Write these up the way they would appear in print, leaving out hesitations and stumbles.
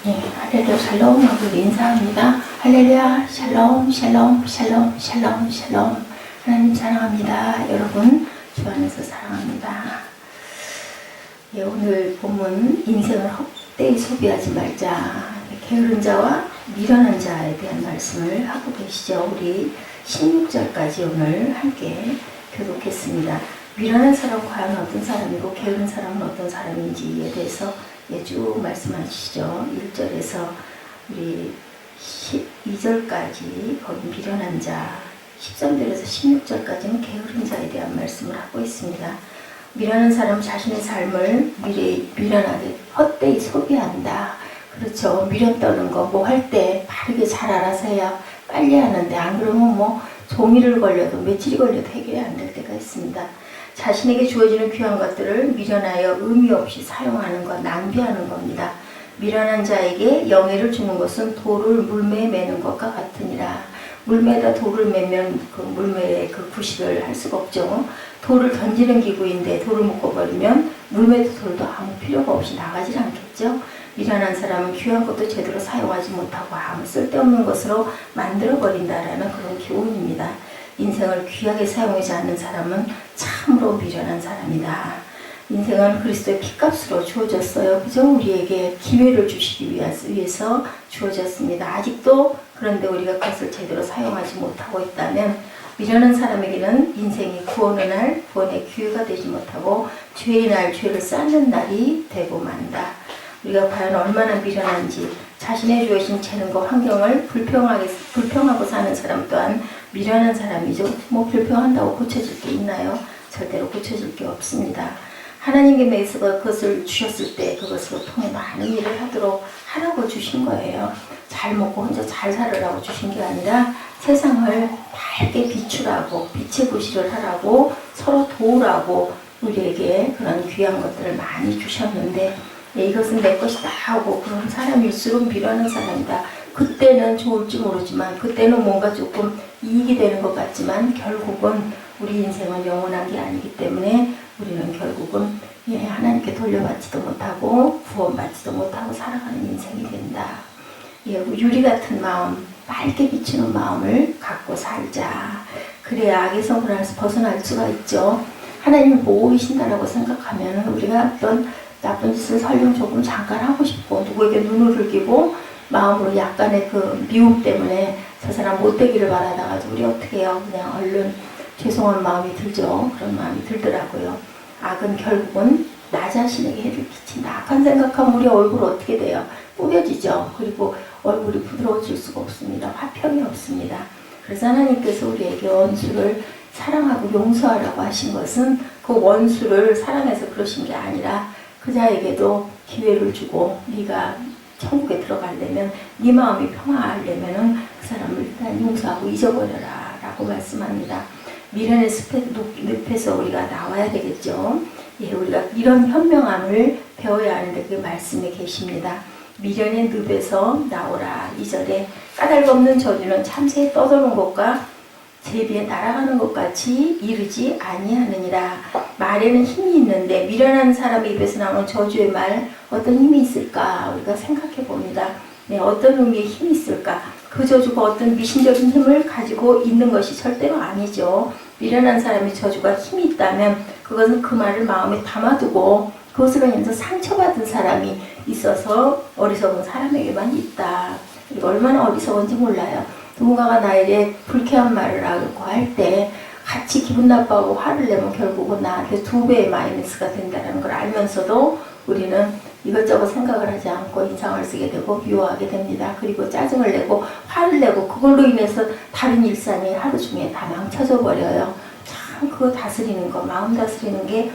예, 할렐루야 샬롬 하고 인사합니다. 할렐루야 샬롬 샬롬 샬롬 샬롬 샬롬. 하나님 사랑합니다. 여러분 주 안에서 사랑합니다. 예, 오늘 본문 인생을 헛되이 소비하지 말자. 게으른 자와 미련한 자에 대한 말씀을 하고 계시죠. 우리 16절까지 오늘 함께 교독했습니다. 미련한 사람은 과연 어떤 사람이고 게으른 사람은 어떤 사람인지에 대해서 쭉 말씀하시죠. 1절에서 우리 12절까지 거기 미련한 자, 13절에서 16절까지는 게으른 자에 대한 말씀을 하고 있습니다. 미련한 사람 자신의 삶을 미련하게 헛되이 소비한다. 그렇죠. 미련 떠는 거 뭐 할 때 바르게 잘 알아서 해야 빨리 하는데 안 그러면 뭐 종일을 걸려도 며칠이 걸려도 해결이 안 될 때가 있습니다. 자신에게 주어지는 귀한 것들을 미련하여 의미 없이 사용하는 것, 낭비하는 겁니다. 미련한 자에게 영예를 주는 것은 돌을 물매에 매는 것과 같으니라. 물매에다 돌을 매면 그 물매의 그 구실을 할 수가 없죠. 돌을 던지는 기구인데 돌을 묶어버리면 물매도 돌도 아무 필요가 없이 나가질 않겠죠. 미련한 사람은 귀한 것도 제대로 사용하지 못하고 아무 쓸데없는 것으로 만들어버린다라는 그런 교훈입니다. 인생을 귀하게 사용하지 않는 사람은 참으로 미련한 사람이다. 인생은 그리스도의 피값으로 주어졌어요. 그죠? 우리에게 기회를 주시기 위해서 주어졌습니다. 아직도 그런데 우리가 그것을 제대로 사용하지 못하고 있다면 미련한 사람에게는 인생이 구원의 날, 구원의 기회가 되지 못하고 죄의 날, 죄를 쌓는 날이 되고 만다. 우리가 과연 얼마나 미련한지 자신의 주어진 재능과 환경을 불평하고 사는 사람 또한 미련한 사람이죠. 뭐 불평한다고 고쳐질 게 있나요? 절대로 고쳐질 게 없습니다. 하나님께서 그것을 주셨을 때 그것으로 통해 많은 일을 하라고 주신 거예요. 잘 먹고 혼자 잘 살으라고 주신 게 아니라 세상을 밝게 비추라고 빛의 구실을 하라고 서로 도우라고 우리에게 그런 귀한 것들을 많이 주셨는데 이것은 내 것이다 하고 그런 사람일수록 미련한 사람이다. 그때는 좋을지 모르지만 그때는 뭔가 조금 이익이 되는 것 같지만 결국은 우리 인생은 영원한 게 아니기 때문에 우리는 결국은 하나님께 돌려받지도 못하고 구원받지도 못하고 살아가는 인생이 된다. 유리 같은 마음, 밝게 비추는 마음을 갖고 살자. 그래야 악에서 벗어날 수가 있죠. 하나님이 보고 계신다라고 생각하면 우리가 어떤 나쁜 짓을 설령 조금 잠깐 하고 싶고 누구에게 눈을 흘기고 마음으로 약간의 그 미움 때문에 저 사람 못되기를 바라다가 우리 어떻게 해요? 그냥 얼른 죄송한 마음이 들죠. 그런 마음이 들더라고요. 악은 결국은 나 자신에게 해를 끼친다. 악한 생각하면 우리 얼굴 어떻게 돼요? 꾸겨지죠. 그리고 얼굴이 부드러워질 수가 없습니다. 화평이 없습니다. 그래서 하나님께서 우리에게 원수를 사랑하고 용서하라고 하신 것은 그 원수를 사랑해서 그러신 게 아니라 그 자에게도 기회를 주고 네가 천국에 들어가려면 네 마음이 평화하려면 그 사람을 일단 용서하고 잊어버려라 라고 말씀합니다. 미련의 늪에서 우리가 나와야 되겠죠. 우리가 이런 현명함을 배워야 하는데 그 말씀에 계십니다. 미련의 늪에서 나오라. 2절에 까닭 없는 저주는 참새에 떠도는 것과 제비에 날아가는 것 같이 이르지 아니하느니라. 말에는 힘이 있는데 미련한 사람의 입에서 나오는 저주의 말 어떤 힘이 있을까? 우리가 생각해 봅니다. 어떤 의미의 힘이 있을까? 그 저주가 어떤 미신적인 힘을 가지고 있는 것이 절대로 아니죠. 미련한 사람의 저주가 힘이 있다면 그것은 그 말을 마음에 담아두고 그것으로 인해서 상처받은 사람이 있어서 어리석은 사람에게만 있다. 얼마나 어리석은지 몰라요. 누군가가 나에게 불쾌한 말을 하고 할 때 같이 기분 나빠하고 화를 내면 결국은 나한테 2배의 마이너스가 된다는 걸 알면서도 우리는 이것저것 생각을 하지 않고 인상을 쓰게 되고 미워하게 됩니다. 그리고 짜증을 내고 화를 내고 그걸로 인해서 다른 일상이 하루 중에 다 망쳐져 버려요. 참 그거 다스리는 거, 마음 다스리는 게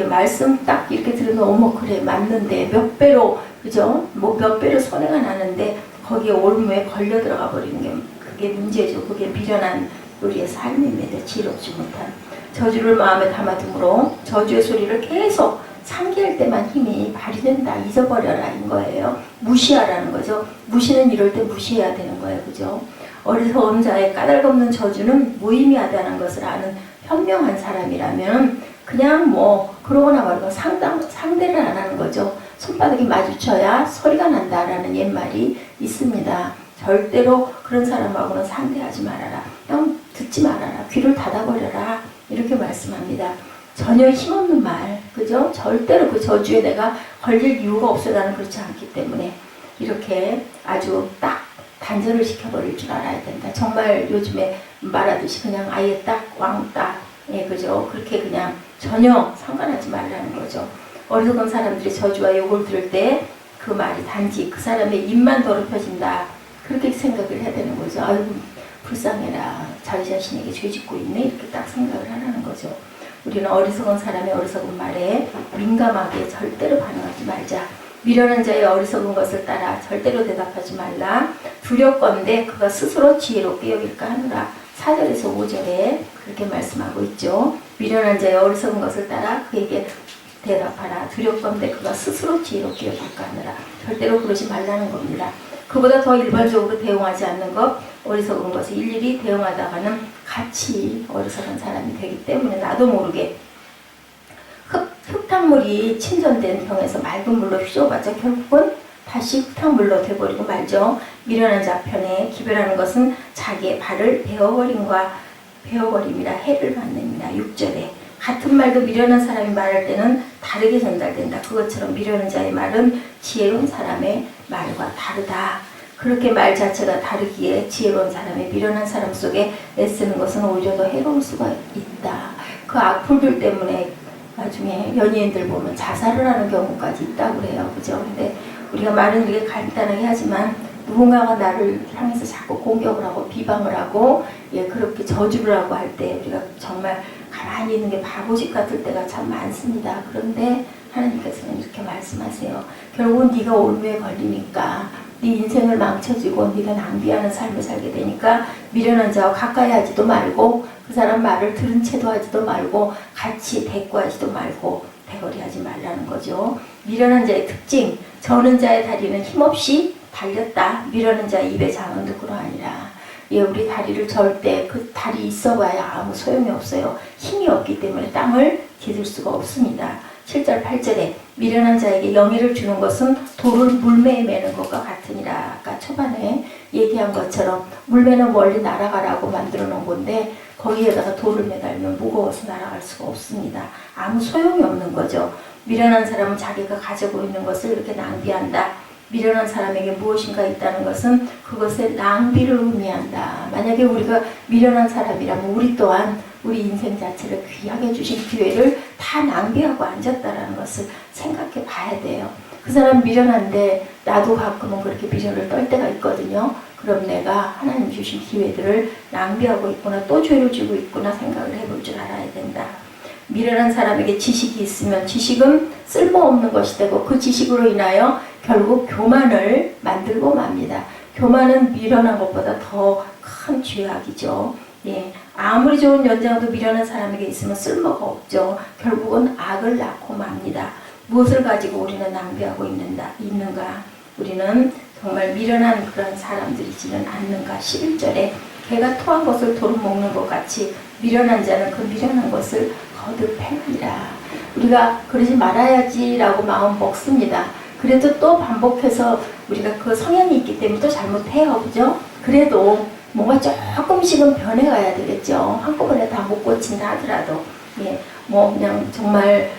말씀 딱 이렇게 들으면 어머 그래 맞는데 몇 배로 그죠? 뭐 몇 배로 손해가 나는데 거기에 올무에 걸려 들어가 버리는 게 그게 문제죠. 그게 미련한 우리의 삶입니다. 지혜롭지 못한 저주를 마음에 담아둠으로 저주의 소리를 계속 상기할 때만 힘이 발휘된다. 잊어버려라 인 거예요. 무시하라는 거죠. 무시는 이럴 때 무시해야 되는 거예요. 그죠? 어리석은 자의 까닭 없는 저주는 무의미하다는 것을 아는 현명한 사람이라면 그냥 뭐 그러거나 말고 상대를 안 하는 거죠. 손바닥이 마주쳐야 소리가 난다라는 옛말이 있습니다. 절대로 그런 사람하고는 상대하지 말아라. 그냥 듣지 말아라. 귀를 닫아버려라. 이렇게 말씀합니다. 전혀 힘없는 말, 그죠? 절대로 그 저주에 내가 걸릴 이유가 없어. 나는 그렇지 않기 때문에 이렇게 아주 딱 단절을 시켜버릴 줄 알아야 된다. 정말 요즘에 말하듯이 그냥 아예 딱 왕딱, 예, 그죠? 그렇게 그냥 전혀 상관하지 말라는 거죠. 어리석은 사람들이 저주와 욕을 들을 때 그 말이 단지 그 사람의 입만 더럽혀진다. 그렇게 생각을 해야 되는 거죠. 아이고 불쌍해라. 자기 자신에게 죄 짓고 있네. 이렇게 딱 생각을 하라는 거죠. 우리는 어리석은 사람의 어리석은 말에 민감하게 절대로 반응하지 말자. 미련한 자의 어리석은 것을 따라 절대로 대답하지 말라. 두렵건대 그가 스스로 지혜롭게 여길까 하노라. 4절에서 5절에 그렇게 말씀하고 있죠. 미련한 자의 어리석은 것을 따라 그에게 대답하라. 두렵건대 그가 스스로 지혜롭게 여길까 하노라. 절대로 그러지 말라는 겁니다. 그보다 더 일반적으로 대응하지 않는 것, 어리석은 것을 일일이 대응하다가는 같이 어리석은 사람이 되기 때문에 나도 모르게 흙탕물이 침전된 병에서 맑은 물로 휘저어봤자 결국은 다시 흙탕물로 돼버리고 말죠. 미련한 자 편에 기별하는 것은 자기의 발을 베어버림이라 해를 받느니라. 6절에 같은 말도 미련한 사람이 말할 때는 다르게 전달된다. 그것처럼 미련한 자의 말은 지혜로운 사람의 말과 다르다. 그렇게 말 자체가 다르기에 지혜로운 사람의 미련한 사람 속에 애쓰는 것은 오히려 더 해로울 수가 있다. 그 악플들 때문에 나중에 연예인들 보면 자살을 하는 경우까지 있다고 그래요. 그죠? 근데 우리가 말은 이렇게 간단하게 하지만 누군가가 나를 향해서 자꾸 공격을 하고 비방을 하고 예, 그렇게 저주를 하고 할 때 우리가 정말 가만히 있는 게 바보짓 같을 때가 참 많습니다. 그런데 하나님께서는 이렇게 말씀하세요. 결국은 네가 올무에 걸리니까 네 인생을 망쳐지고 네가 낭비하는 삶을 살게 되니까 미련한 자와 가까이 하지도 말고 그 사람 말을 들은 채도 하지도 말고 같이 대꾸하지도 말고 대거리 하지 말라는 거죠. 미련한 자의 특징, 저는 자의 다리는 힘없이 달렸다. 미련한 자의 입에 장언도 그러하니라. 예, 우리 다리를 절 때 그 다리 있어봐야 아무 소용이 없어요. 힘이 없기 때문에 땅을 디딜 수가 없습니다. 7절 8절에 미련한 자에게 영예를 주는 것은 돌을 물매에 매는 것과 같으니라. 아까 초반에 얘기한 것처럼 물매는 멀리 날아가라고 만들어 놓은 건데 거기에다가 돌을 매달면 무거워서 날아갈 수가 없습니다. 아무 소용이 없는 거죠. 미련한 사람은 자기가 가지고 있는 것을 이렇게 낭비한다. 미련한 사람에게 무엇인가 있다는 것은 그것의 낭비를 의미한다. 만약에 우리가 미련한 사람이라면 우리 또한 우리 인생 자체를 귀하게 주신 기회를 다 낭비하고 앉았다라는 것을 생각해 봐야 돼요. 그 사람 미련한데 나도 가끔은 그렇게 미련을 떨 때가 있거든요. 그럼 내가 하나님 주신 기회들을 낭비하고 있구나, 또 죄를 지고 있구나 생각을 해볼 줄 알아야 된다. 미련한 사람에게 지식이 있으면 지식은 쓸모없는 것이 되고 그 지식으로 인하여 결국 교만을 만들고 맙니다. 교만은 미련한 것보다 더 큰 죄악이죠. 예, 아무리 좋은 연장도 미련한 사람에게 있으면 쓸모가 없죠. 결국은 악을 낳고 맙니다. 무엇을 가지고 우리는 낭비하고 있는가? 우리는 정말 미련한 그런 사람들이지는 않는가? 11절에 개가 토한 것을 도로 먹는 것 같이 미련한 자는 그 미련한 것을 거듭 행하리라. 우리가 그러지 말아야지라고 마음 먹습니다. 그래도 또 반복해서 우리가 그 성향이 있기 때문에 또 잘못해요. 그죠? 그래도 뭔가 조금씩은 변해가야 되겠죠. 한꺼번에 다 못 고친다 하더라도. 예, 뭐 그냥 정말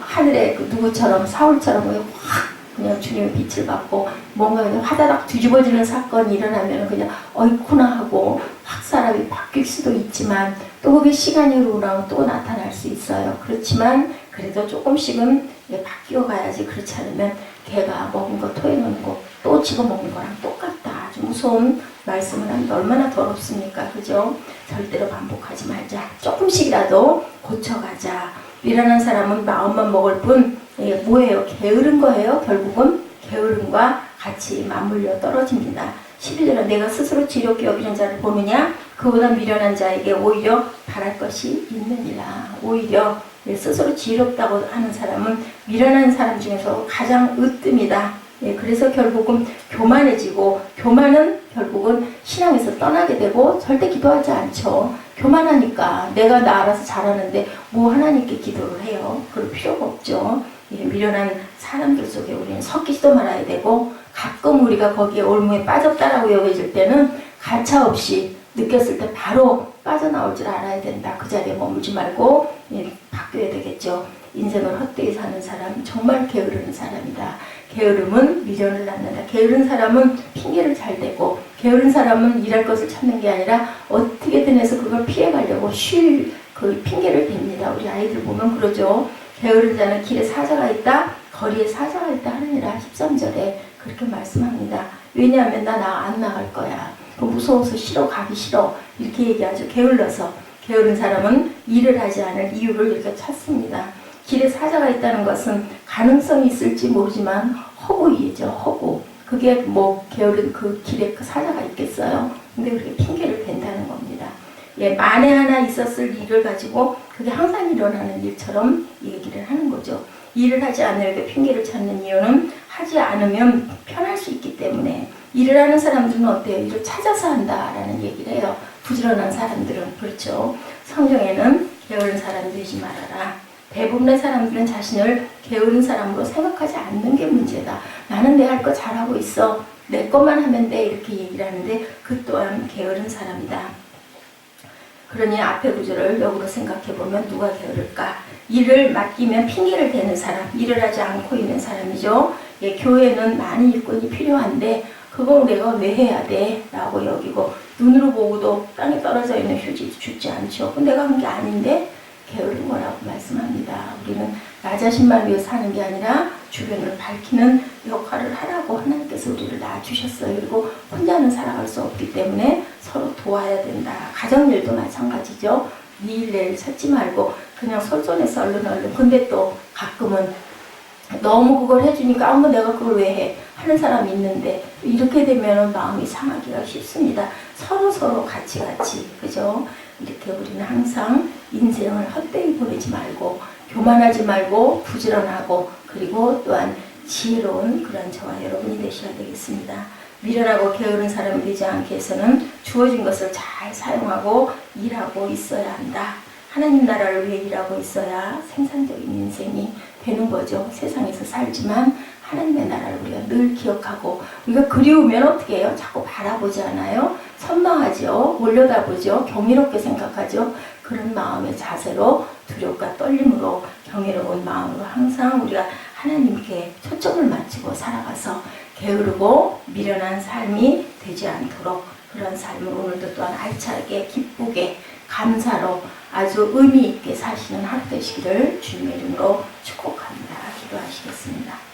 하늘에 그 누구처럼 사울처럼 확 그냥 주님의 빛을 받고 뭔가 그냥 화다닥 뒤집어지는 사건이 일어나면 그냥 어이쿠나 하고 확 사람이 바뀔 수도 있지만 또 그게 시간이 흐르고 또 나타날 수 있어요. 그렇지만 그래도 조금씩은 바뀌어 가야지. 그렇지 않으면 개가 먹은 거 토해놓은 거 또 집어먹는 거랑 똑같다. 아주 무서운 말씀을 하는데 얼마나 더럽습니까? 그죠? 절대로 반복하지 말자. 조금씩이라도 고쳐가자. 미련한 사람은 마음만 먹을 뿐 뭐예요? 게으른 거예요. 결국은 게으름과 같이 맞물려 떨어집니다. 11절은 내가 스스로 지혜롭게 여기는 자를 보느냐? 그보다 미련한 자에게 오히려 바랄 것이 있느니라. 오히려 스스로 지혜롭다고 하는 사람은 미련한 사람 중에서 가장 으뜸이다. 예, 그래서 결국은 교만해지고 교만은 결국은 신앙에서 떠나게 되고 절대 기도하지 않죠. 교만하니까 내가 나 알아서 잘하는데 뭐 하나님께 기도를 해요. 그럴 필요가 없죠. 미련한 사람들 속에 우리는 섞이지도 말아야 되고, 가끔 우리가 거기에 올무에 빠졌다라고 여겨질 때는 가차없이 느꼈을 때 바로 빠져나올 줄 알아야 된다. 그 자리에 머물지 말고 바뀌어야 되겠죠. 인생을 헛되이 사는 사람, 정말 게으르는 사람이다. 게으름은 미련을 낳는다. 게으른 사람은 핑계를 잘 대고, 게으른 사람은 일할 것을 찾는 게 아니라 어떻게든 해서 그걸 피해가려고 쉴 그 핑계를 댑니다. 우리 아이들 보면 그러죠. 게으른 자는 길에 사자가 있다, 거리에 사자가 있다 하느니라. 13절에 그렇게 말씀합니다. 왜냐하면 나 안 나갈 거야. 무서워서 싫어, 가기 싫어. 이렇게 얘기하죠. 게을러서. 게으른 사람은 일을 하지 않을 이유를 이렇게 찾습니다. 길에 사자가 있다는 것은 가능성이 있을지 모르지만 허구이죠. 허구. 그게 뭐 게으른 그 길에 그 사자가 있겠어요. 근데 그렇게 핑계를 댄다는 겁니다. 예, 만에 하나 있었을 일을 가지고 그게 항상 일어나는 일처럼 얘기를 하는 거죠. 일을 하지 않으려고 핑계를 찾는 이유는 하지 않으면 편할 수 있기 때문에. 일을 하는 사람들은 어때요? 일을 찾아서 한다라는 얘기를 해요. 부지런한 사람들은. 그렇죠. 성경에는 게으른 사람 되지 말아라. 대부분의 사람들은 자신을 게으른 사람으로 생각하지 않는 게 문제다. 나는 내 할 거 잘하고 있어. 내 것만 하면 돼. 이렇게 얘기를 하는데 그 또한 게으른 사람이다. 그러니 앞의 구절을 역으로 생각해보면 누가 게으를까? 일을 맡기면 핑계를 대는 사람, 일을 하지 않고 있는 사람이죠. 예, 교회는 많은 일꾼이 필요한데 그걸 내가 왜 해야 돼? 라고 여기고, 눈으로 보고도 땅에 떨어져 있는 휴지 죽지 않죠. 그건 내가 한 게 아닌데 게으른 거라고 말씀합니다. 우리는 나 자신만 위해 사는 게 아니라 주변을 밝히는 역할을 하라고 하나님께서 우리를 낳아주셨어요. 그리고 혼자는 살아갈 수 없기 때문에 서로 도와야 된다. 가정일도 마찬가지죠. 네 일 내일 찾지 말고 그냥 솔선해서 얼른. 근데 또 가끔은 너무 그걸 해주니까 아무 내가 그걸 왜 해? 하는 사람이 있는데 이렇게 되면 마음이 상하기가 쉽습니다. 서로 같이 그죠? 이렇게 우리는 항상 인생을 헛되이 보내지 말고 교만하지 말고 부지런하고 그리고 또한 지혜로운 그런 저와 여러분이 되셔야 되겠습니다. 미련하고 게으른 사람이 되지 않게 해서는 주어진 것을 잘 사용하고 일하고 있어야 한다. 하나님 나라를 위해 일하고 있어야 생산적인 인생이 되는 거죠. 세상에서 살지만 하나님의 나라를 우리가 늘 기억하고, 우리가 그리우면 어떻게 해요? 자꾸 바라보지 않아요? 선망하죠. 올려다보죠. 경이롭게 생각하죠. 그런 마음의 자세로 두려움과 떨림으로 경이로운 마음으로 항상 우리가 하나님께 초점을 맞추고 살아가서 게으르고 미련한 삶이 되지 않도록 그런 삶을 오늘도 또한 알차게 기쁘게 감사로 아주 의미 있게 사시는 하루 되시기를 주님의 이름으로 축복합니다. 기도하시겠습니다.